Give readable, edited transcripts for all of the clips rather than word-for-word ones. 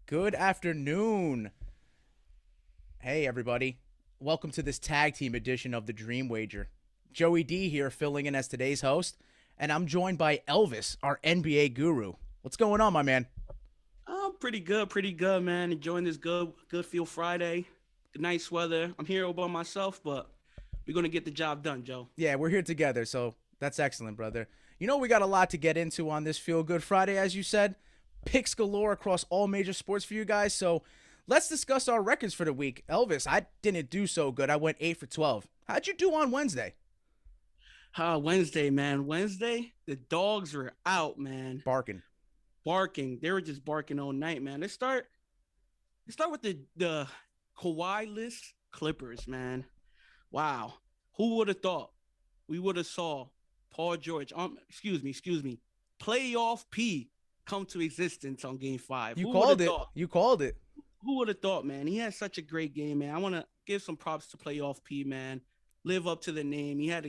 Good afternoon. Hey, everybody. Welcome to this tag team edition of the Dream Wager. Joey D here filling in as today's host, and I'm joined by Elvis, our NBA guru. What's going on, my man? Oh, pretty good, man. Enjoying this good feel Friday. Nice weather. I'm here all by myself, but we're going to get the job done, Joe. Yeah, we're here together, so that's excellent, brother. You know, we got a lot to get into on this Feel Good Friday, as you said. Picks galore across all major sports for you guys, so let's discuss our records for the week. Elvis, I didn't do so good. I went 8 for 12. How'd you do on Wednesday? Wednesday, man. Wednesday, the dogs were out, man. Barking. They were just barking all night, man. Let's start with the Kawhi-less Clippers, man. Wow. Who would have thought we would have saw Paul George, excuse me, playoff P come to existence on Game 5? You called it. Who would have thought, man? He had such a great game, man. I want to give some props to playoff P, man. Live up to the name. He had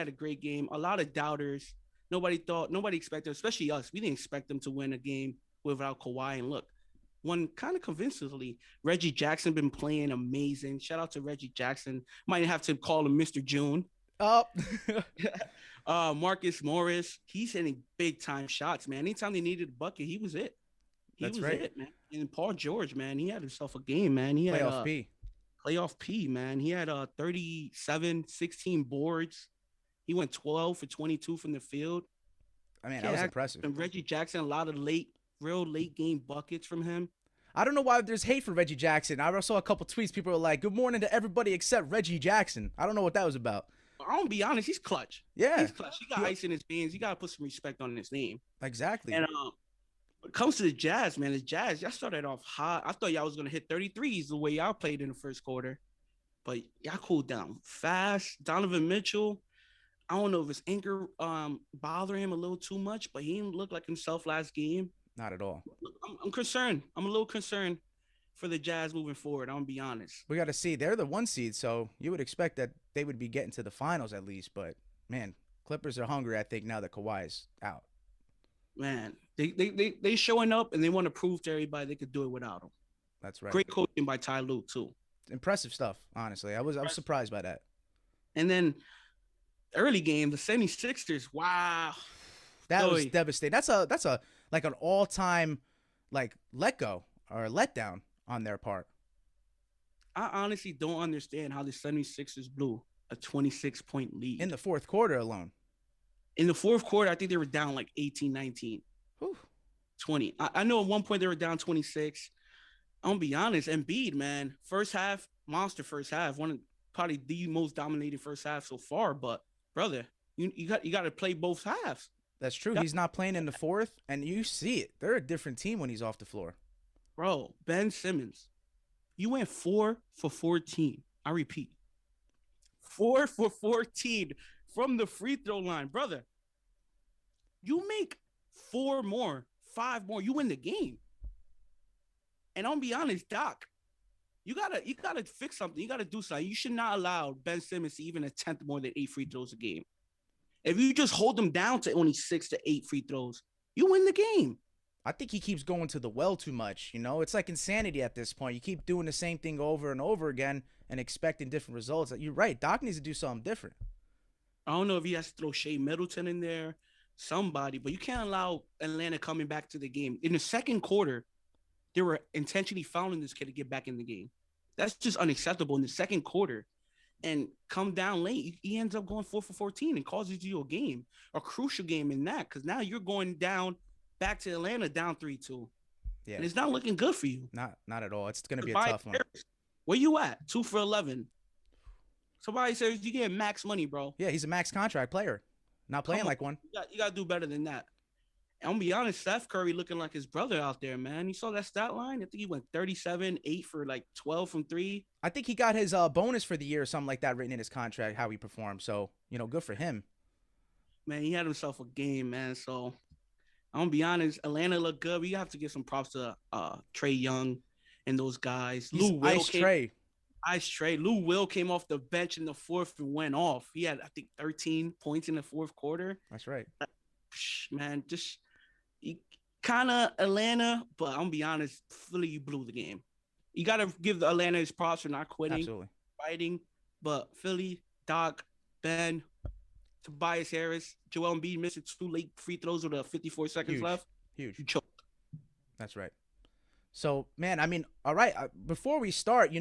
a great game. A lot of doubters. Nobody expected, especially us. We didn't expect them to win a game without Kawhi. And look, won kind of convincingly. Reggie Jackson been playing amazing. Shout out to Reggie Jackson. Might have to call him Mr. June. Oh. Marcus Morris, he's hitting big time shots, man. Anytime they needed a bucket, he was it. That's right, man. And Paul George, man, he had himself a game, man. He had playoff P, man. He had 37, 16 boards. He went 12 for 22 from the field. I mean, that was impressive. And Reggie Jackson, a lot of real late game buckets from him. I don't know why there's hate for Reggie Jackson. I saw a couple tweets. People were like, "Good morning to everybody except Reggie Jackson." I don't know what that was about. I'm gonna be honest, he's clutch. Yeah. He's clutch. He got ice in his veins. You gotta put some respect on his name. Exactly. And when it comes to the Jazz, man, y'all started off hot. I thought y'all was gonna hit 33s the way y'all played in the first quarter. But y'all cooled down fast. Donovan Mitchell, I don't know if his anger bothering him a little too much, but he didn't look like himself last game. Not at all. I'm concerned. I'm a little concerned for the Jazz moving forward. I'm gonna be honest. We got to see. They're the 1 seed, so you would expect that they would be getting to the finals at least. But man, Clippers are hungry. I think now that Kawhi's out. Man, they showing up and they want to prove to everybody they could do it without him. That's right. Great coaching by Ty Lue too. Impressive stuff. Honestly, I was surprised by that. And then early game, the 76ers. Wow, that was devastating. That's a like an all-time like let go or letdown on their part. I honestly don't understand how the 76ers blew a 26-point lead. In the fourth quarter alone. In the fourth quarter, I think they were down like 18, 19, Whew. 20. I know at one point they were down 26. I'm going to be honest. Embiid, man, first half, monster first half. One of probably the most dominating first half so far. But, brother, you got to play both halves. That's true. He's not playing in the fourth, and you see it. They're a different team when he's off the floor. Bro, Ben Simmons, you went 4 for 14. I repeat, 4 for 14 from the free throw line. Brother, you make 4 more, 5 more, you win the game. And I'll be honest, Doc, you gotta fix something. You gotta do something. You should not allow Ben Simmons to even attempt more than 8 free throws a game. If you just hold them down to only 6 to 8 free throws, you win the game. I think he keeps going to the well too much. It's like insanity at this point. You keep doing the same thing over and over again and expecting different results. You're right. Doc needs to do something different. I don't know if he has to throw Shea Middleton in there, somebody, but you can't allow Atlanta coming back to the game. In the second quarter, they were intentionally fouling this kid to get back in the game. That's just unacceptable in the second quarter. And come down late, he ends up going 4 for 14 and causes you a crucial game in that, because now you're going down back to Atlanta down 3-2. Yeah. And it's not looking good for you. Not at all. It's going to be a tough one. Where you at? 2 for 11. Somebody says you get max money, bro. Yeah, he's a max contract player. Not playing like one. You got to do better than that. And I'm going to be honest, Steph Curry looking like his brother out there, man. You saw that stat line? I think he went 37, 8 for like 12 from 3. I think he got his bonus for the year or something like that written in his contract, how he performed. So, good for him. Man, he had himself a game, man. So, I'm going to be honest, Atlanta looked good. We have to give some props to Trae Young and those guys. Ice Trae. Lou Will came off the bench in the fourth and went off. He had, I think, 13 points in the fourth quarter. That's right. Man, just kind of Atlanta, but I'm going to be honest, Philly, you blew the game. You got to give the Atlanta his props for not quitting, absolutely, fighting. But Philly, Doc, Ben, Tobias Harris, Joel Embiid missing 2 late free throws with 54 seconds left. Huge. You choked. That's right. So, man, I mean, all right, before we start,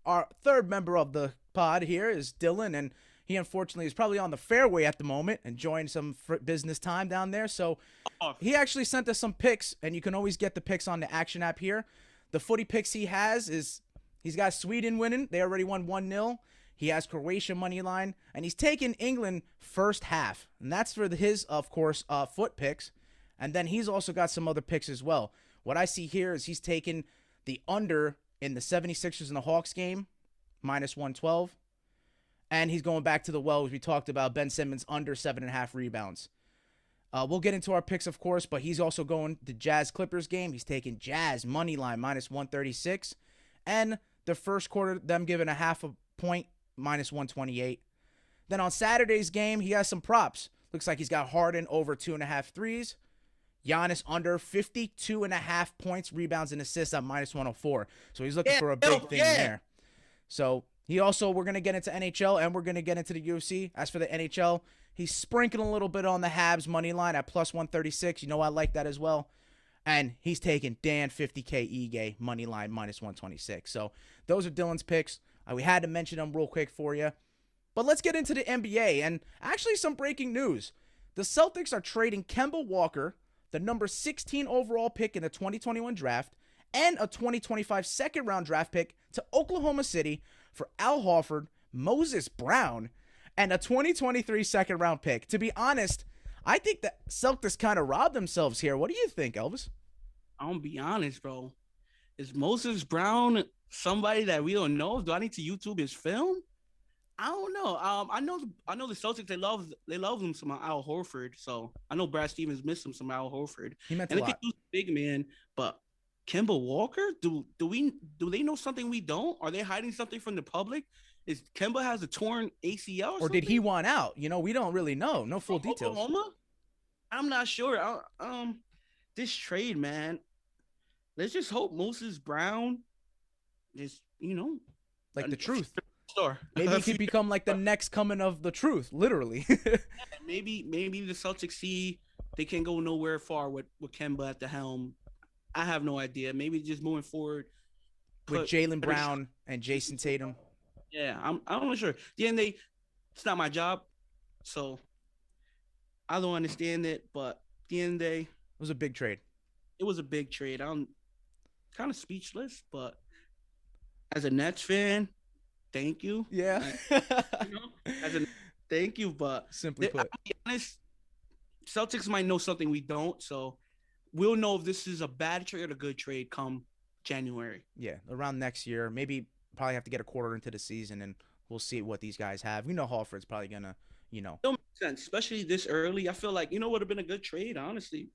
our third member of the pod here is Dylan, and he unfortunately is probably on the fairway at the moment, enjoying some business time down there. So he actually sent us some picks, and you can always get the picks on the Action app here. The footy picks he has is he's got Sweden winning. They already won 1-0. He has Croatia money line, and he's taken England first half. And that's for his, of course, foot picks. And then he's also got some other picks as well. What I see here is he's taken the under in the 76ers and the Hawks game, minus 112. And he's going back to the well, as we talked about, Ben Simmons under 7.5 rebounds. We'll get into our picks, of course, but he's also going the Jazz-Clippers game. He's taking Jazz money line, minus 136. And the first quarter, them giving a half a point, minus 128. Then on Saturday's game, he has some props. Looks like he's got Harden over 2.5 threes. Giannis under 52.5 points, rebounds, and assists at minus 104. So he's looking for a big thing there. So he also, we're going to get into NHL and we're going to get into the UFC. As for the NHL, he's sprinkling a little bit on the Habs money line at plus 136. I like that as well. And he's taking Dan 50K Ige money line minus 126. So those are Dylan's picks. We had to mention them real quick for you. But let's get into the NBA. And actually some breaking news. The Celtics are trading Kemba Walker, the number 16 overall pick in the 2021 draft, and a 2025 second-round draft pick to Oklahoma City for Al Horford, Moses Brown, and a 2023 second-round pick. To be honest, I think the Celtics kind of robbed themselves here. What do you think, Elvis? I'm going to be honest, bro. Is Moses Brown somebody that we don't know? Do I need to YouTube his film? I don't know. I know the Celtics. They love him some Al Horford. So I know Brad Stevens missed him some Al Horford. He meant a lot. He was a big man, but Kemba Walker. Do they know something we don't? Are they hiding something from the public? Is Kemba has a torn ACL or did he want out? We don't really know. No full details. Oklahoma? I'm not sure. This trade, man. Let's just hope Moses Brown is like the truth. Star. Maybe he could become like the next coming of the truth, literally. maybe the Celtics see they can't go nowhere far with Kemba at the helm. I have no idea. Maybe just moving forward with Jaylen Brown and Jason Tatum. Yeah, I'm not sure. At the end of the day, it's not my job, so I don't understand it. But at the end of the day, it was a big trade. It was a big trade. I'm kind of speechless, but as a Nets fan, thank you. Yeah. Thank you, but simply put, I'll be honest, Celtics might know something we don't, so we'll know if this is a bad trade or a good trade come January. Yeah, around next year. Maybe probably have to get a quarter into the season, and we'll see what these guys have. We know Horford's probably gonna, It don't make sense, especially this early. I feel like would have been a good trade, honestly.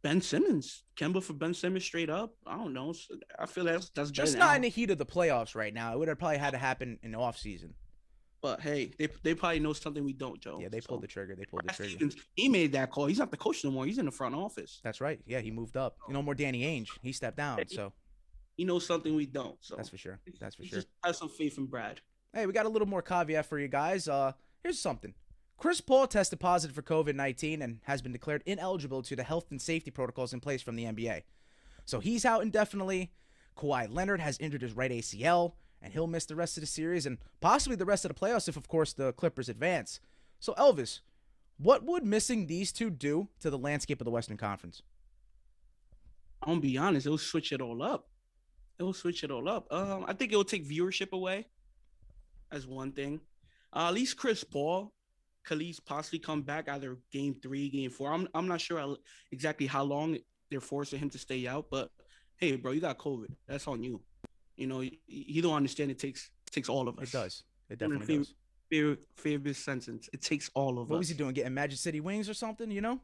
Ben Simmons, Kemba for Ben Simmons straight up. I don't know. I feel that's better Just not in now. the heat of the playoffs right now. It would have probably had to happen in the off season. But hey, they probably know something we don't, Joe. Yeah, they pulled So the trigger. They pulled the Brad trigger. Stevens, he made that call. He's not the coach no more. He's in the front office. That's right. Yeah, he moved up. No more Danny Ainge. He stepped down. So He knows something we don't. that's So for sure. That's for he sure. just has some faith in Brad. Hey, we got a little more caveat for you guys. Here's something. Chris Paul tested positive for COVID-19 and has been declared ineligible to the health and safety protocols in place from the NBA. So he's out indefinitely. Kawhi Leonard has injured his right ACL, and he'll miss the rest of the series and possibly the rest of the playoffs if, of course, the Clippers advance. So, Elvis, what would missing these two do to the landscape of the Western Conference? I'm gonna be honest, it'll switch it all up. It'll switch it all up. I think it will take viewership away as one thing. At least Chris Paul could at least possibly come back either game 3, game 4. I'm not sure exactly how long they're forcing him to stay out, but hey, bro, you got COVID. That's on you. You know, you don't understand. It takes all of us. It does. It definitely does. Favorite sentence. It takes all of us. What was he doing? Getting Magic City wings or something, you know?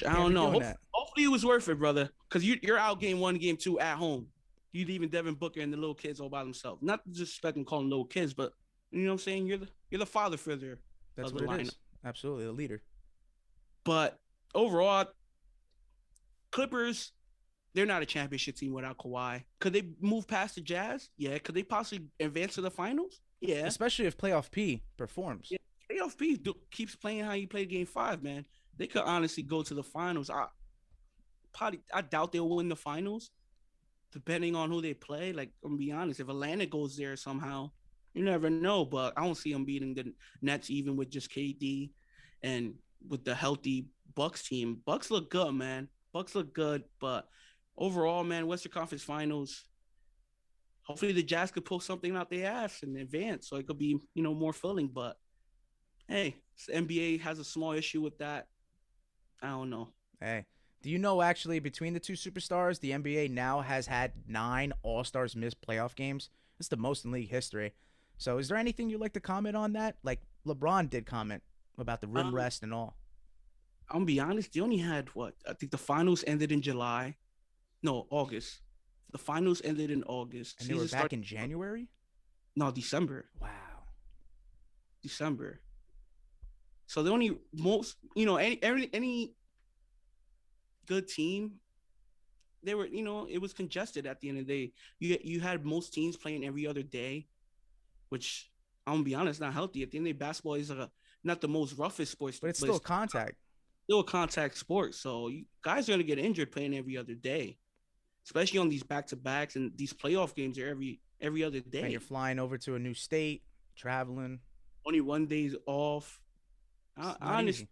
I don't know. Hopefully it was worth it, brother. Because you're out game 1, game 2 at home. You leaving Devin Booker and the little kids all by themselves. Not disrespecting calling little kids, but you know what I'm saying? You're the father figure. That's what it is. Absolutely, the leader. But overall, Clippers, they're not a championship team without Kawhi. Could they move past the Jazz? Yeah. Could they possibly advance to the finals? Yeah. Especially if Playoff P performs. Yeah. Playoff P keeps playing how he played game 5, man. They could honestly go to the finals. I doubt they'll win the finals, depending on who they play. Like, I'm gonna be honest, if Atlanta goes there somehow, you never know. But I don't see them beating the Nets even with just KD and with the healthy Bucks team. Bucks look good, man. Bucks look good, but overall, man, Western Conference Finals. Hopefully, the Jazz could pull something out their ass in advance, so it could be more filling. But hey, the NBA has a small issue with that. I don't know. Hey, do you know actually between the two superstars, the NBA now has had 9 All-Stars miss playoff games? It's the most in league history. So is there anything you'd like to comment on that? Like LeBron did comment about the rim rest and all. I'm gonna be honest, they only had what? I think the finals ended in July. No, August. The finals ended in August. And they were back in January? No, December. Wow. December. So the only any good team, they were it was congested at the end of the day. You had most teams playing every other day, which I'm gonna be honest, not healthy. At the end of the day, basketball is not the most roughest sports, but it's still contact. Still a contact sport, so guys are gonna get injured playing every other day, especially on these back-to-backs and these playoff games are every other day. And you're flying over to a new state, traveling. Only 1 day's off. Honestly,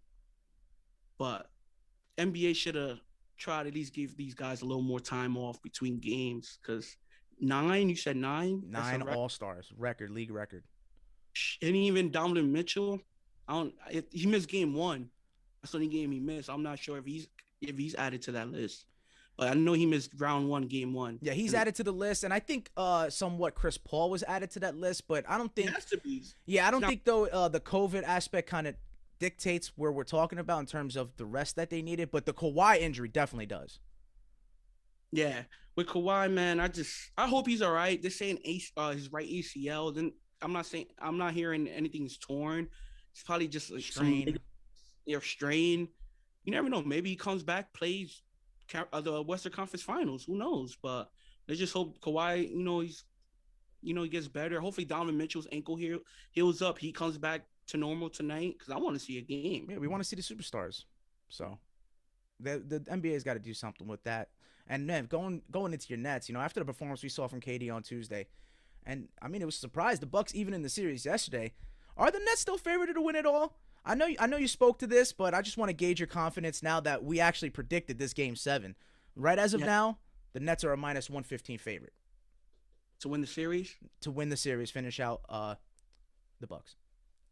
but NBA should have tried to at least give these guys a little more time off between games because 9, you said 9? 9 All-Stars, league record. And even Donovan Mitchell, he missed game 1. That's the only game he missed. I'm not sure if he's added to that list. But I know he missed round 1, game 1. Yeah, he's added to the list, and I think somewhat Chris Paul was added to that list, but I don't think. It has to be. Yeah, I don't think though the COVID aspect kind of dictates where we're talking about in terms of the rest that they needed, but the Kawhi injury definitely does. Yeah, with Kawhi, man, I hope he's all right. They're saying his right ACL. Then I'm not hearing anything's torn. It's probably just like strain. Strain. You never know. Maybe he comes back, plays the Western Conference Finals. Who knows? But let's just hope Kawhi, he gets better. Hopefully Donovan Mitchell's ankle heals up. He comes back to normal tonight because I want to see a game. Yeah, we want to see the superstars. So the NBA's got to do something with that. And man, going into your Nets, after the performance we saw from KD on Tuesday, and I mean it was a surprise. The Bucks even in the series yesterday. Are the Nets still favored to win it all? I know you spoke to this, but I just want to gauge your confidence now that we actually predicted this game 7. Right as of now, the Nets are a -115 favorite to win the series. Finish out the Bucks.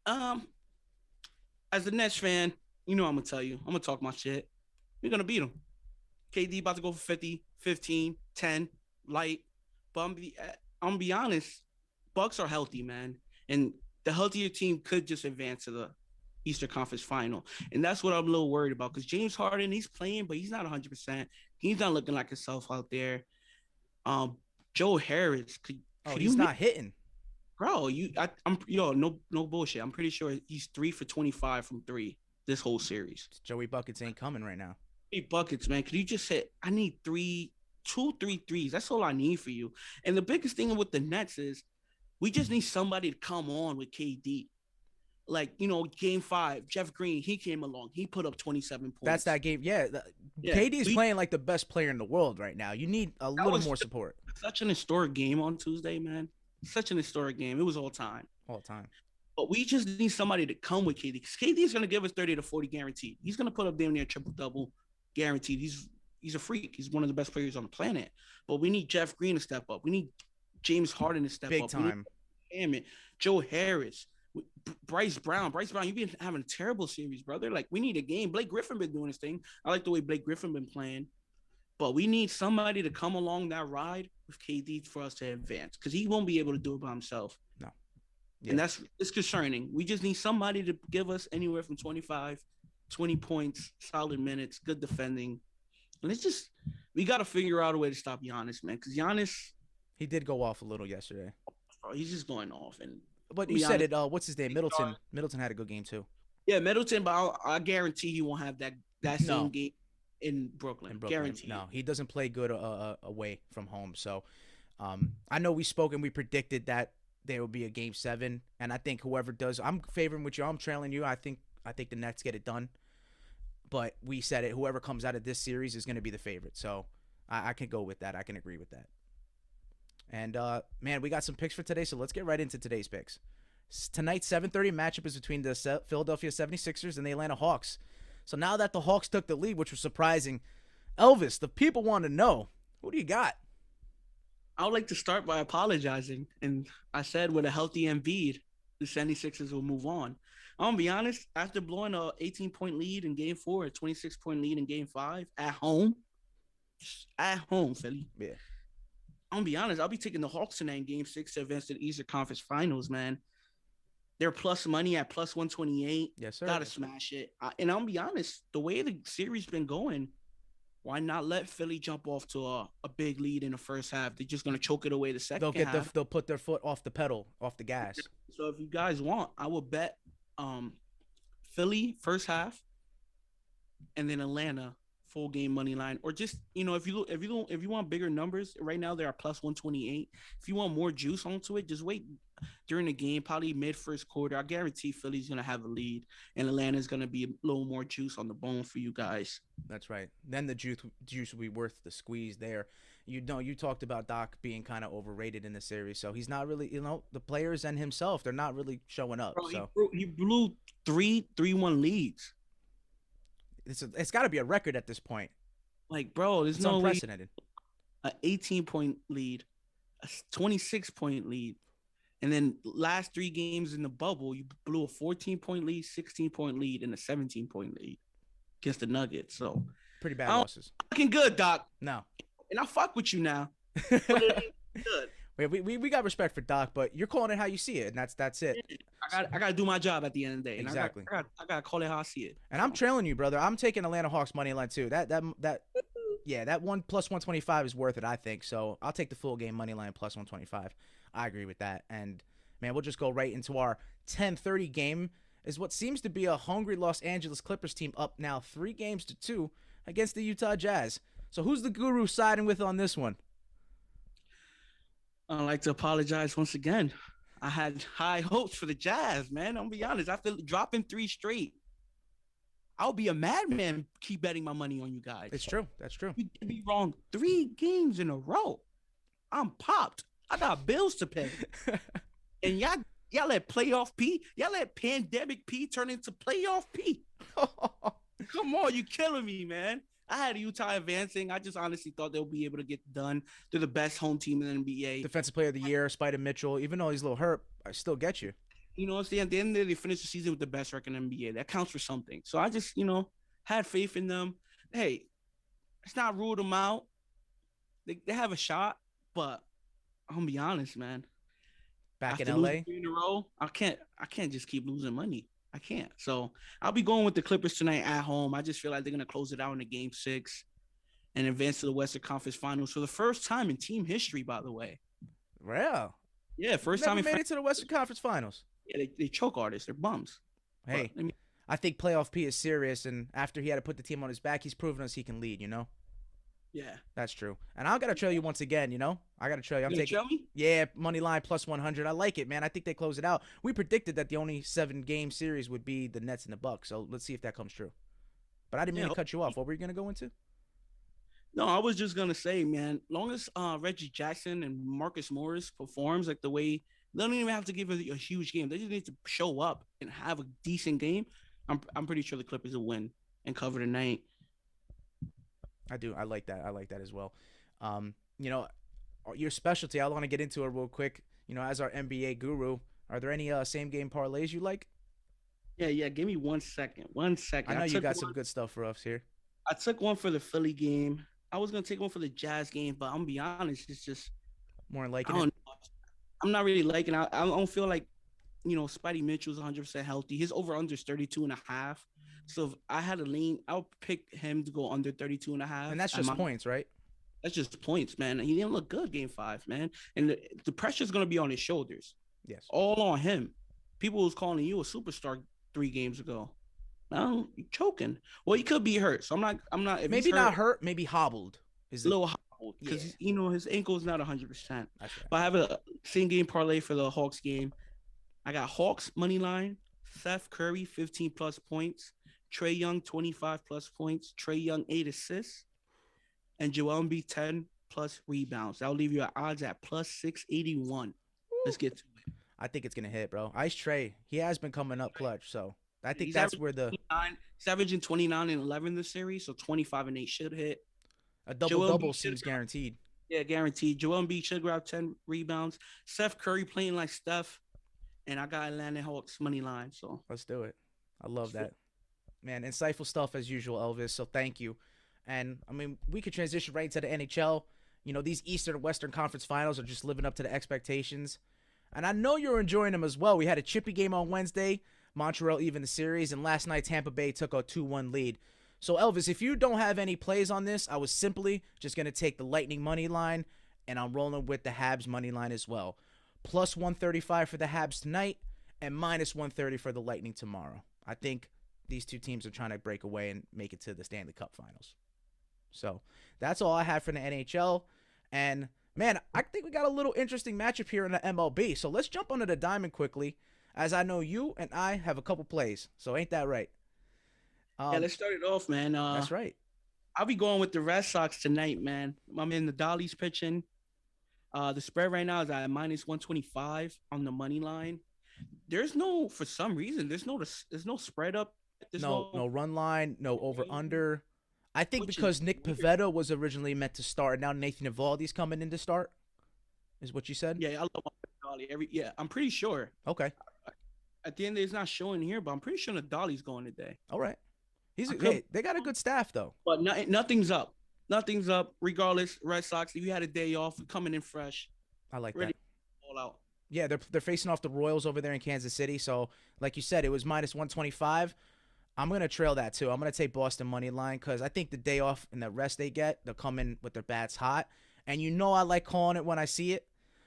As a Nets fan, I'm gonna tell you, I'm gonna talk my shit. We're gonna beat them. KD about to go for 50, 15, 10, light. But I'm gonna be honest, Bucks are healthy, man, and the healthier team could just advance to Eastern Conference Final, and that's what I'm a little worried about because James Harden, he's playing, but he's not 100%. He's not looking like himself out there. Um, Joe Harris, Oh, could you he's make, not hitting. bro? I'm no bullshit. I'm pretty sure he's 3 for 25 from three this whole series. Joey buckets ain't coming right now. 3 buckets, man. Could you just hit? I need three threes. That's all I need for you. And the biggest thing with the Nets is we just need somebody to come on with KD. Like, game five, Jeff Green, he came along. He put up 27 That's points. that game. Yeah, Yeah. KD's playing like the best player in the world right now. You need a little more support. Such an historic game on Tuesday, man. Such an historic game. It was all time. All the time. But we just need somebody to come with KD because KD is going to give us 30 to 40 guaranteed. He's going to put up damn near triple double guaranteed. He's a freak. He's one of the best players on the planet. But we need Jeff Green to step up. We need James Harden to step Big up. time. Damn it. Joe Harris. Bryce Brown, you've been having a terrible series, brother. Like, we need a game. Blake Griffin been doing his thing. I like the way Blake Griffin been playing, but we need somebody to come along that ride with KD for us to advance because he won't be able to do it by himself. No, yeah. And it's concerning. We just need somebody to give us anywhere from 25, 20 points, solid minutes, good defending, and it's just we got to figure out a way to stop Giannis, man, because Giannis, he did go off a little yesterday. He's just going off and. But you said it. What's his name? Middleton. Middleton had a good game too. Yeah, Middleton, but I guarantee he won't have that same game in Brooklyn. Guarantee. No, he doesn't play good away from home. So, I know we spoke and we predicted that there will be a game 7, and I think whoever does, I'm favoring with you. I'm trailing you. I think the Nets get it done. But we said it. Whoever comes out of this series is going to be the favorite. So I can go with that. I can agree with that. And, man, we got some picks for today, so let's get right into today's picks. Tonight's 7:30 matchup is between the Philadelphia 76ers and the Atlanta Hawks. So now that the Hawks took the lead, which was surprising, Elvis, the people want to know, who do you got? I would like to start by apologizing. And I said with a healthy Embiid, the 76ers will move on. I'm going to be honest, after blowing a 18-point lead in game 4, a 26-point lead in game 5, at home, Philly. Yeah. I'm gonna be honest. I'll be taking the Hawks tonight in Game 6 to advance to the Eastern Conference Finals, man. They're plus money at plus 128. Yes, sir. Gotta smash it. And I'll be honest. The way the series been going, why not let Philly jump off to a big lead in the first half? They're just gonna choke it away the second half. They'll put their foot off the pedal, off the gas. So if you guys want, I will bet Philly first half, and then Atlanta full game money line, or just if you want bigger numbers right now, they are plus 128. If you want more juice onto it, just wait during the game, probably mid first quarter. I guarantee Philly's gonna have a lead, and Atlanta's gonna be a little more juice on the bone for you guys. That's right. Then the juice will be worth the squeeze there. You talked about Doc being kind of overrated in the series, so he's not really, the players and himself, they're not really showing up. Bro, so he blew 3-1 leads. It's got to be a record at this point. Like, bro, there's no unprecedented. An 18-point lead, a 26-point lead, and then last 3 games in the bubble, you blew a 14-point lead, 16-point lead, and a 17-point lead against the Nuggets. So pretty bad losses. Fucking good, Doc. No, and I fuck with you now. But it ain't good. We got respect for Doc, but you're calling it how you see it, and that's it. I gotta do my job at the end of the day. Exactly. I gotta call it how I see it. And I'm trailing you, brother. I'm taking Atlanta Hawks money line too. That 1 plus 125 is worth it, I think. So I'll take the full game money line plus 125. I agree with that. And man, we'll just go right into our 10:30 game. Is what seems to be a hungry Los Angeles Clippers team up now 3-2 against the Utah Jazz. So who's the guru siding with on this one? I'd like to apologize once again. I had high hopes for the Jazz, man. I'll be honest. After dropping 3 straight, I'll be a madman keep betting my money on you guys. It's true. That's true. You did me wrong 3 games in a row. I'm popped. I got bills to pay. And y'all let playoff P, y'all let pandemic P turn into playoff P. Come on, you killing me, man. I had Utah advancing. I just honestly thought they'll be able to get done. They're the best home team in the NBA. Defensive Player of the Year, Spider Mitchell. Even though he's a little hurt, I still get you. At the end of the day, they finished the season with the best record in the NBA. That counts for something. So I just, had faith in them. Hey, it's not ruled them out. They have a shot, but I'm gonna be honest, man. Back After in LA, 3 in a row, I can't just keep losing money. I can't. So I'll be going with the Clippers tonight at home. I just feel like they're gonna close it out in the game 6 and advance to the Western Conference Finals for the first time in team history, by the way. Well, Yeah, first time never in made it to the Western Conference Finals. yeah, they choke artists. They're bums. But Hey, I mean, I think playoff P is serious, and after he had to put the team on his back, he's proven us he can lead. yeah. That's true. And I gotta trail you once again. I gotta trail you. I'm You gonna taking. trail me? Yeah, money line plus 100. I like it, man. I think they close it out. We predicted that the only 7-game series would be the Nets and the Bucks. So let's see if that comes true. But I didn't mean Yeah. to cut you off. What were you gonna go into? No, I was just gonna say, man, long as Reggie Jackson and Marcus Morris performs like the way they don't even have to give a huge game. They just need to show up and have a decent game. I'm pretty sure the Clippers will win and cover tonight. I do. I like that. I like that as well. You know, your specialty. I want to get into it real quick. As our NBA guru, are there any same game parlays you like? Yeah. Give me 1 second. 1 second. I know you got one, some good stuff for us here. I took one for the Philly game. I was gonna take one for the Jazz game, but I'm gonna be honest, it's just More I liking it. don't know. I'm not really liking. I don't feel like Spidey Mitchell's 100% healthy. His over under is 32.5. So if I had a lean, I'll pick him to go under 32.5. And that's just points, right? That's just points, man. He didn't look good game 5, man. And the pressure's gonna be on his shoulders. Yes. All on him. People was calling you a superstar 3 games ago. Now you're choking. Well, he could be hurt. So I'm not. If Maybe he's not hurt. Maybe hobbled. a little hobbled because his ankle's not 100%. That's right. But I have a same game parlay for the Hawks game. I got Hawks money line, Seth Curry 15 plus points, Trae Young 25 plus points, Trae Young 8 assists, and Joel Embiid 10 plus rebounds. That'll leave you at odds at plus 681. Let's get to it. I think it's gonna hit, bro. Ice Trey, he has been coming up clutch, so I think He's that's where he's averaging 29 and 11 this series, so 25 and 8 should hit. a double seems guaranteed. Yeah, guaranteed. Joel Embiid should grab 10 rebounds. Seth Curry playing like Steph. And I got Atlanta Hawks money line. So Let's do it. I love that. Man, insightful stuff as usual, Elvis. So thank you. And I mean, we could transition right into the NHL. These Eastern and Western Conference Finals are just living up to the expectations. And I know you're enjoying them as well. We had a chippy game on Wednesday. Montreal even the series. And last night, Tampa Bay took a 2-1 lead. So, Elvis, if you don't have any plays on this, I was simply just going to take the Lightning money line. And I'm rolling with the Habs money line as well. Plus 135 for the Habs tonight and minus 130 for the Lightning tomorrow. I think these two teams are trying to break away and make it to the Stanley Cup Finals. So that's all I have for the NHL. And, man, I think we got a little interesting matchup here in the MLB. So let's jump onto the diamond quickly, as I know you and I have a couple plays. So ain't that right? yeah, let's start it off, man. That's right. I'll be going with the Red Sox tonight, man. I'm in the Dollies pitching. The spread right now is at minus 125 on the money line. For some reason, there's no spread up. No run line, no over under. I think because Nick Pivetta was originally meant to start, and now Nathan Eovaldi's coming in to start, is what you said? Yeah, I love Dolly. I'm pretty sure. Okay. At the end, it's not showing here, but I'm pretty sure the Dolly's going today. All right. They got a good staff though. But nothing's up. Nothing's up. Regardless, Red Sox, if you had a day off, coming in fresh. I like ready that. All out. Yeah, they're facing off the Royals over there in Kansas City. So, like you said, it was minus 125. I'm going to trail that too. I'm going to take Boston money line because I think the day off and the rest they get, they'll come in with their bats hot. And I like calling it when I see it.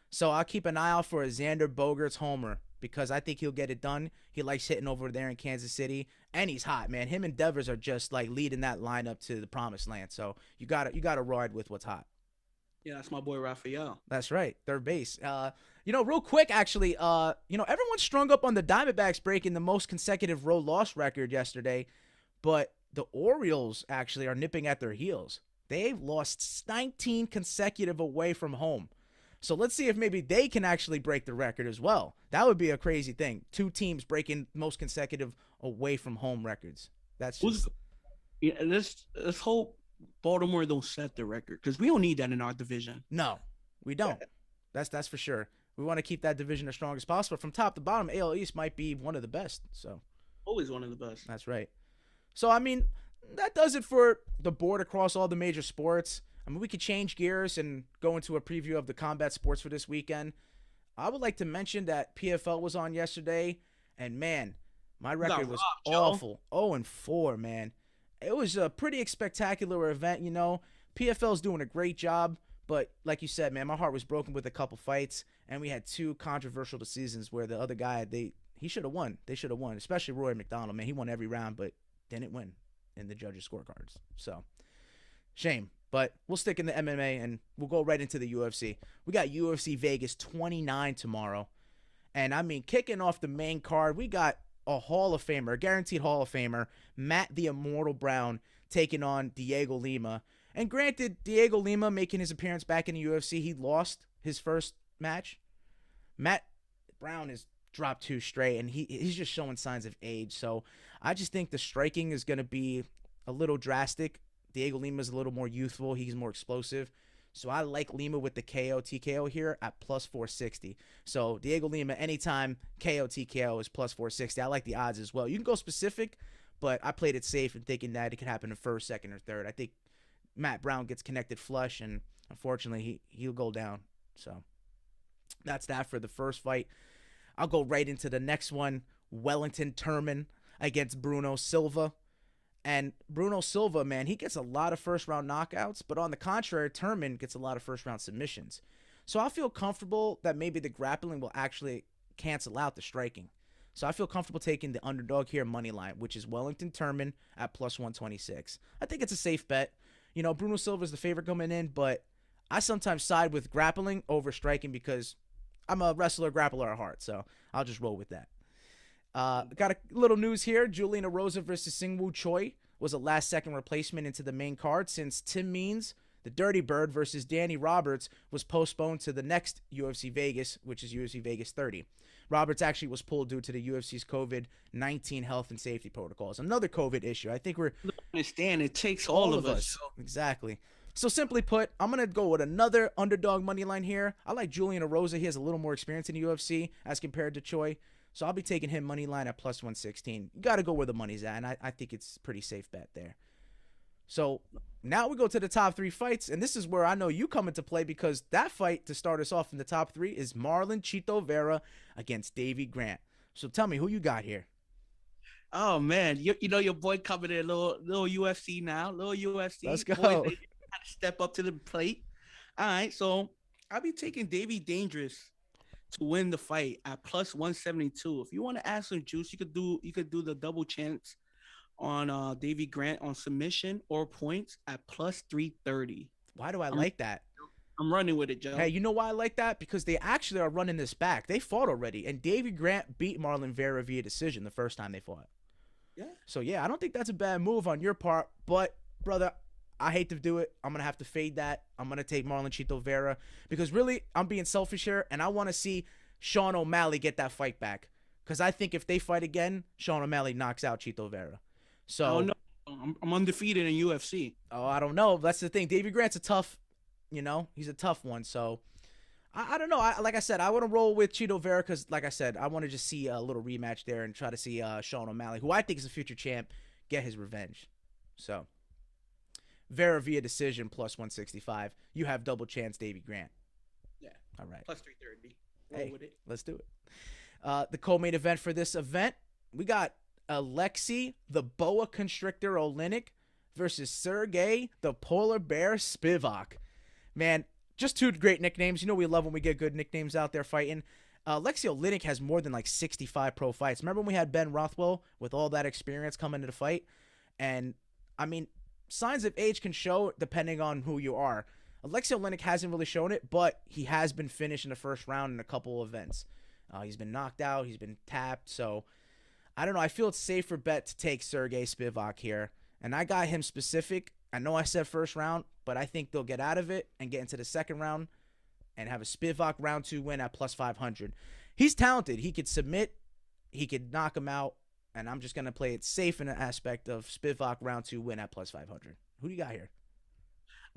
So I'll keep an eye out for a Xander Bogaerts homer because I think he'll get it done. He likes hitting over there in Kansas City. And he's hot, man. Him and Devers are just like leading that lineup to the promised land. So you gotta ride with what's hot. Yeah, that's my boy Rafael. That's right. Third base. Real quick, actually, everyone strung up on the Diamondbacks breaking the most consecutive road loss record yesterday, but the Orioles actually are nipping at their heels. They've lost 19 consecutive away from home. So let's see if maybe they can actually break the record as well. That would be a crazy thing. 2 teams breaking most consecutive away from home records. That's just... Let's hope Baltimore don't set the record because we don't need that in our division. No, we don't. That's for sure. We want to keep that division as strong as possible. From top to bottom, AL East might be one of the best. So always one of the best. That's right. So, I mean, that does it for the board across all the major sports. I mean, we could change gears and go into a preview of the combat sports for this weekend. I would like to mention that PFL was on yesterday, and man, My You got record was robbed, Joe. awful. 0-4, man. It was a pretty spectacular event, you know. PFL's doing a great job, but like you said, man, my heart was broken with a couple fights, and we had two controversial decisions where the other guy, he should have won. They should have won, especially Roy McDonald, man. He won every round, but didn't win in the judges' scorecards. So, shame. But we'll stick in the MMA and we'll go right into the UFC. We got UFC Vegas 29 tomorrow. And I mean, kicking off the main card, we got a Hall of Famer, a guaranteed Hall of Famer, Matt the Immortal Brown, taking on Diego Lima. And granted, Diego Lima making his appearance back in the UFC, he lost his first match. Matt Brown has dropped two straight, and he's just showing signs of age. So I just think the striking is going to be a little drastic. Diego Lima is a little more youthful. He's more explosive. So I like Lima with the KO TKO here at plus 460. So Diego Lima anytime KO TKO is plus 460. I like the odds as well. You can go specific, but I played it safe and thinking that it could happen in first, second, or third. I think Matt Brown gets connected flush, and unfortunately he'll go down. So that's that for the first fight. I'll go right into the next one. Wellington Turman against Bruno Silva. And Bruno Silva, man, he gets a lot of first round knockouts, but on the contrary, Turman gets a lot of first round submissions. So I feel comfortable that maybe the grappling will actually cancel out the striking. So I feel comfortable taking the underdog here money line, which is Wellington Turman at plus 126. I think it's a safe bet. You know, Bruno Silva is the favorite coming in, but I sometimes side with grappling over striking because I'm a wrestler grappler at heart. So I'll just roll with that. Got a little news here. Juliana Rosa versus Singwoo Choi was a last-second replacement into the main card since Tim Means, the Dirty Bird, versus Danny Roberts was postponed to the next UFC Vegas, which is UFC Vegas 30. Roberts actually was pulled due to the UFC's COVID-19 health and safety protocols. Another COVID issue. I think we're Understand it takes all of us. Exactly. So simply put, I'm going to go with another underdog money line here. I like Julian Erosa. He has a little more experience in the UFC as compared to Choi. So I'll be taking him money line at plus 116. You got to go where the money's at, and I think it's a pretty safe bet there. So now we go to the top three fights, and this is where I know you come into play because that fight to start us off in the top three is Marlon Chito Vera against Davy Grant. So tell me who you got here. Oh man, you know your boy coming in little UFC now, little UFC. Let's go. Boys, they had to step up to the plate. All right, so I'll be taking Davy Dangerous to win the fight at plus 172. If you want to add some juice, you could do the double chance on Davy Grant on submission or points at plus 330. Why do I like that? I'm running with it, Joe. Hey, you know why I like that? Because they actually are running this back. They fought already, and Davy Grant beat Marlon Vera via decision the first time they fought. Yeah. So, yeah, I don't think that's a bad move on your part. But, brother, I hate to do it. I'm going to have to fade that. I'm going to take Marlon Chito Vera. Because, really, I'm being selfish here, and I want to see Sean O'Malley get that fight back. Because I think if they fight again, Sean O'Malley knocks out Chito Vera. So, oh, no. I'm undefeated in UFC. Oh, I don't know. That's the thing. Davy Grant's a tough, he's a tough one. So, I don't know. Like I said, I want to roll with Chito Vera because, like I said, I want to just see a little rematch there and try to see Sean O'Malley, who I think is a future champ, get his revenge. So, Vera via decision plus 165. You have double chance, Davy Grant. Yeah. All right. Plus 330. Hey, with it. Let's do it. The co-main event for this event, we got Alexei the Boa Constrictor Oleinik versus Sergey the Polar Bear Spivak. Man, just two great nicknames. You know we love when we get good nicknames out there fighting. Alexei Oleinik has more than like 65 pro fights. Remember when we had Ben Rothwell with all that experience coming to the fight? And, I mean, signs of age can show depending on who you are. Alexei Oleinik hasn't really shown it, but he has been finished in the first round in a couple of events. He's been knocked out. He's been tapped. So, I don't know. I feel it's safer bet to take Sergey Spivak here. And I got him specific. I know I said first round, but I think they'll get out of it and get into the second round and have a Spivak round 2 win at plus 500. He's talented. He could submit. He could knock him out. And I'm just going to play it safe in the aspect of Spivak round 2 win at plus 500. Who do you got here?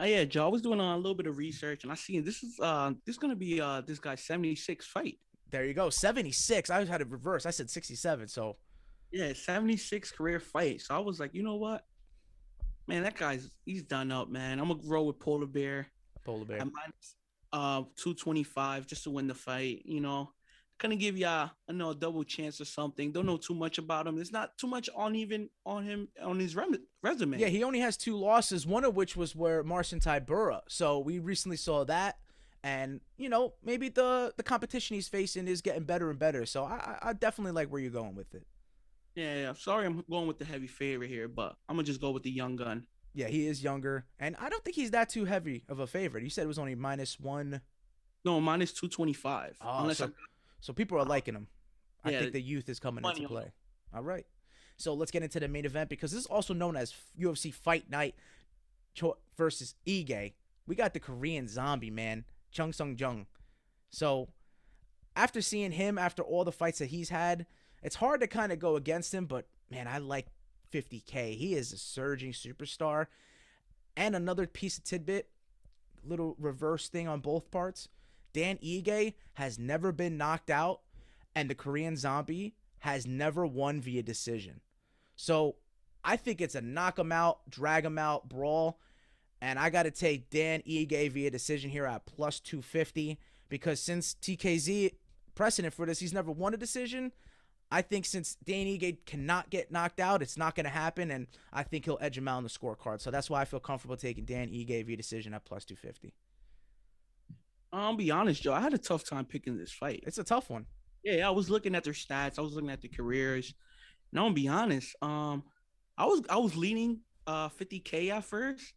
Yeah, Joe. I was doing a little bit of research, and I seen this is going to be this guy's 76 fight. There you go. 76. I had it reverse. I said 67. So yeah, 76 career fight. So I was like, you know what? Man, he's done up, man. I'm gonna roll with Polar Bear. Polar Bear. At minus 225 just to win the fight. You know, kind of give y'all a double chance or something. Don't know too much about him. There's not too much on even on him on his Yeah, resume. he only has 2 losses, one of which was where Marcin Tybura. So we recently saw that. And, maybe the competition he's facing is getting better and better. So I definitely like where you're going with it. Yeah. Sorry, I'm going with the heavy favorite here, but I'm gonna just go with the young gun. Yeah, he is younger. And I don't think he's that too heavy of a favorite. You said it was only -1. No, minus 225. Oh, Unless I, so people are liking him. I yeah, think the youth is coming into money on. play. All right. So let's get into the main event because this is also known as UFC Fight Night versus Ige. We got the Korean zombie, man, Chung Jung. So after seeing him, after all the fights that he's had, it's hard to kind of go against him, but man, I like 50K. He is a surging superstar. And another piece of tidbit, little reverse thing on both parts. Dan Ige has never been knocked out, and the Korean zombie has never won via decision. So I think it's a knock him out, drag him out brawl. And I got to take Dan Ige via decision here at plus 250 because since TKZ precedent for this, he's never won a decision. I think since Dan Ige cannot get knocked out, it's not going to happen, and I think he'll edge him out on the scorecard. So that's why I feel comfortable taking Dan Ige via decision at plus 250. I'll be honest, Joe. I had a tough time picking this fight. It's a tough one. Yeah, I was looking at their stats. I was looking at their careers. And I'll be honest. I was leaning 50K at first,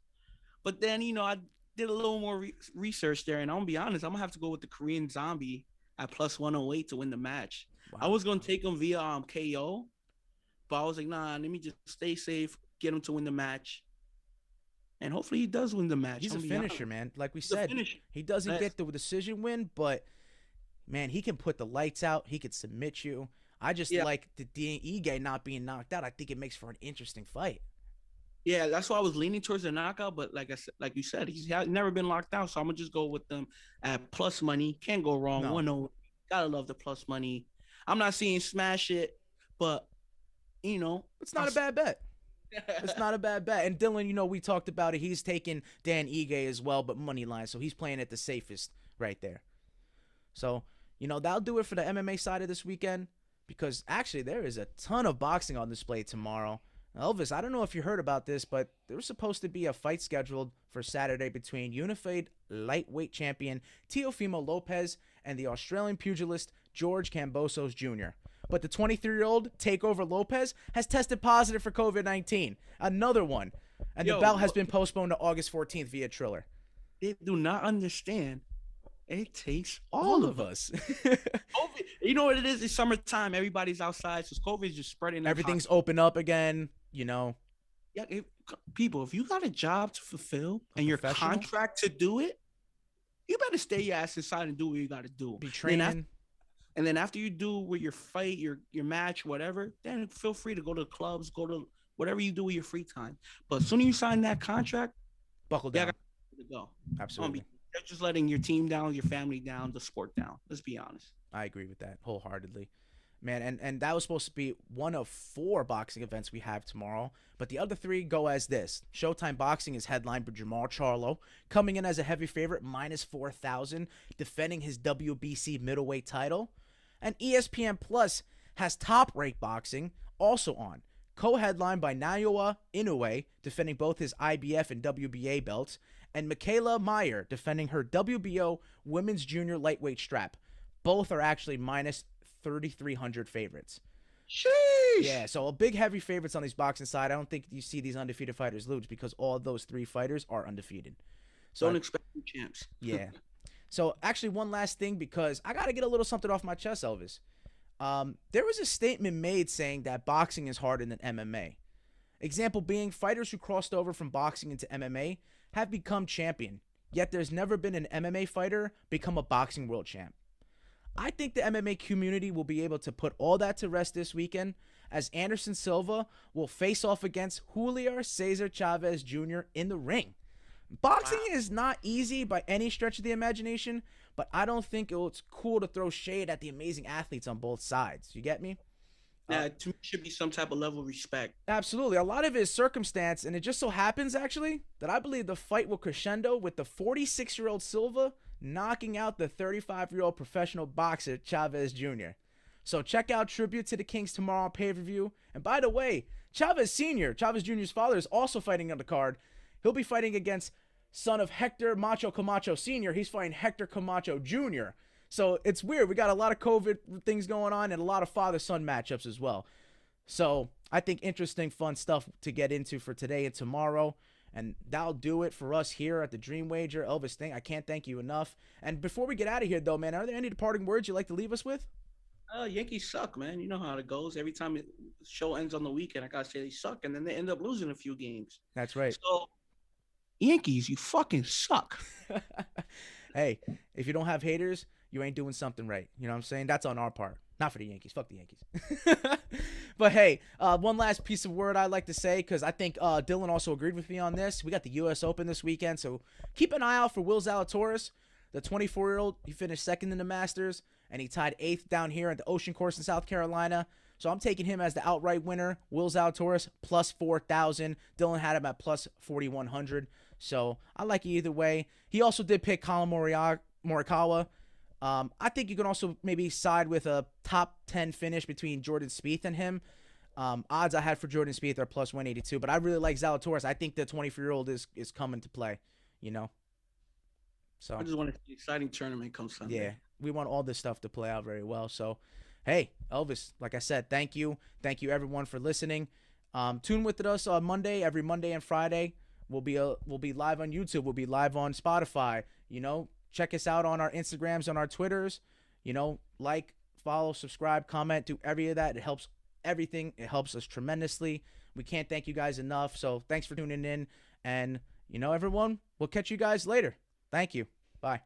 but then I did a little more research there, and I'll be honest. I'm gonna have to go with the Korean Zombie at plus 108 to win the match. Wow. I was gonna take him via KO, but I was like, nah, let me just stay safe, get him to win the match, and hopefully he does win the match. He's a finisher, man. Like we He's a said, finisher. he doesn't get the decision win, but man, he can put the lights out. He could submit you. I just like the Ige not being knocked out. I think it makes for an interesting fight. Yeah, that's why I was leaning towards the knockout. But like I said, like you said, he's never been locked out, so I'm gonna just go with them at plus money. Can't go wrong. No. 1-0. Gotta love the plus money. I'm not seeing smash it, but it's not a bad bet. It's not a bad bet. And Dylan, we talked about it. He's taking Dan Ige as well, but money line, so he's playing it the safest right there. So that'll do it for the MMA side of this weekend. Because actually there is a ton of boxing on display tomorrow. Elvis, I don't know if you heard about this, but there was supposed to be a fight scheduled for Saturday between unified lightweight champion Teofimo Lopez and the Australian pugilist George Kambosos Jr. But the 23-year-old Takeover Lopez has tested positive for COVID-19. Another one. And the bout has been postponed to August 14th via Triller. They do not understand. It takes all of us. COVID, you know what it is? It's summertime. Everybody's outside, so COVID is just spreading. Everything's open up again. Yeah, people, if you got a job to fulfill and your contract to do it, you better stay your ass inside and do what you got to do. Be training. And then after you do with your fight, your match, whatever, then feel free to go to clubs, go to whatever you do with your free time. But as soon as you sign that contract, buckle down. To go. Absolutely. They're just letting your team down, your family down, the sport down. Let's be honest. I agree with that wholeheartedly. Man, and that was supposed to be one of 4 boxing events we have tomorrow. But the other 3 go as this. Showtime Boxing is headlined by Jamal Charlo, coming in as a heavy favorite, minus 4,000, defending his WBC middleweight title. And ESPN Plus has Top Rank Boxing also on, co-headlined by Naoya Inoue, defending both his IBF and WBA belts, and Michaela Meyer defending her WBO Women's Junior Lightweight strap. Both are actually minus 3,300 favorites. Sheesh. Yeah, so a big heavy favorites on these boxing side. I don't think you see these undefeated fighters lose because all of those 3 fighters are undefeated. So don't expect new champs. Yeah. So actually one last thing, because I got to get a little something off my chest, Elvis. There was a statement made saying that boxing is harder than MMA. Example being, fighters who crossed over from boxing into MMA have become champion, yet there's never been an MMA fighter become a boxing world champ. I think the MMA community will be able to put all that to rest this weekend, as Anderson Silva will face off against Julio Cesar Chavez Jr. in the ring. Boxing is not easy by any stretch of the imagination, but I don't think it's cool to throw shade at the amazing athletes on both sides. You get me? Yeah, to me, should be some type of level of respect. Absolutely. A lot of it is circumstance, and it just so happens, actually, that I believe the fight will crescendo with the 46-year-old Silva knocking out the 35-year-old professional boxer Chavez Jr. So check out Tribute to the Kings tomorrow on pay-per-view. And by the way, Chavez Sr., Chavez Jr.'s father, is also fighting on the card. He'll be fighting against son of Hector Macho Camacho Sr. He's fighting Hector Camacho Jr. So it's weird. We got a lot of COVID things going on and a lot of father-son matchups as well. So I think interesting, fun stuff to get into for today and tomorrow. And that'll do it for us here at the Dream Wager. Elvis, I can't thank you enough. And before we get out of here, though, man, are there any departing words you'd like to leave us with? Yankees suck, man. You know how it goes. Every time the show ends on the weekend, I gotta say they suck, and then they end up losing a few games. That's right. So, Yankees, you fucking suck. Hey, if you don't have haters, you ain't doing something right. You know what I'm saying? That's on our part. Not for the Yankees. Fuck the Yankees. But hey, one last piece of word I'd like to say, because I think Dylan also agreed with me on this. We got the U.S. Open this weekend, so keep an eye out for Will Zalatoris. The 24-year-old, he finished second in the Masters, and he tied 8th down here at the Ocean Course in South Carolina. So I'm taking him as the outright winner. Will Zalatoris, plus 4,000. Dylan had him at plus 4,100. So I like it either way. He also did pick Colin Morikawa. I think you can also maybe side with a top 10 finish between Jordan Spieth and him. Odds I had for Jordan Spieth are plus 182, but I really like Zalatoris. I think the 24-year-old is coming to play, you know? So I just want to see an exciting tournament come Sunday. yeah, we want all this stuff to play out very well. So, hey, Elvis, like I said, thank you. Thank you, everyone, for listening. Tune with us on Monday, every Monday and Friday. We'll be live on YouTube. We'll be live on Spotify. You know, check us out on our Instagrams, on our Twitters. You know, like, follow, subscribe, comment, do every of that. It helps everything. It helps us tremendously. We can't thank you guys enough. So thanks for tuning in. And, you know, everyone, we'll catch you guys later. Thank you. Bye.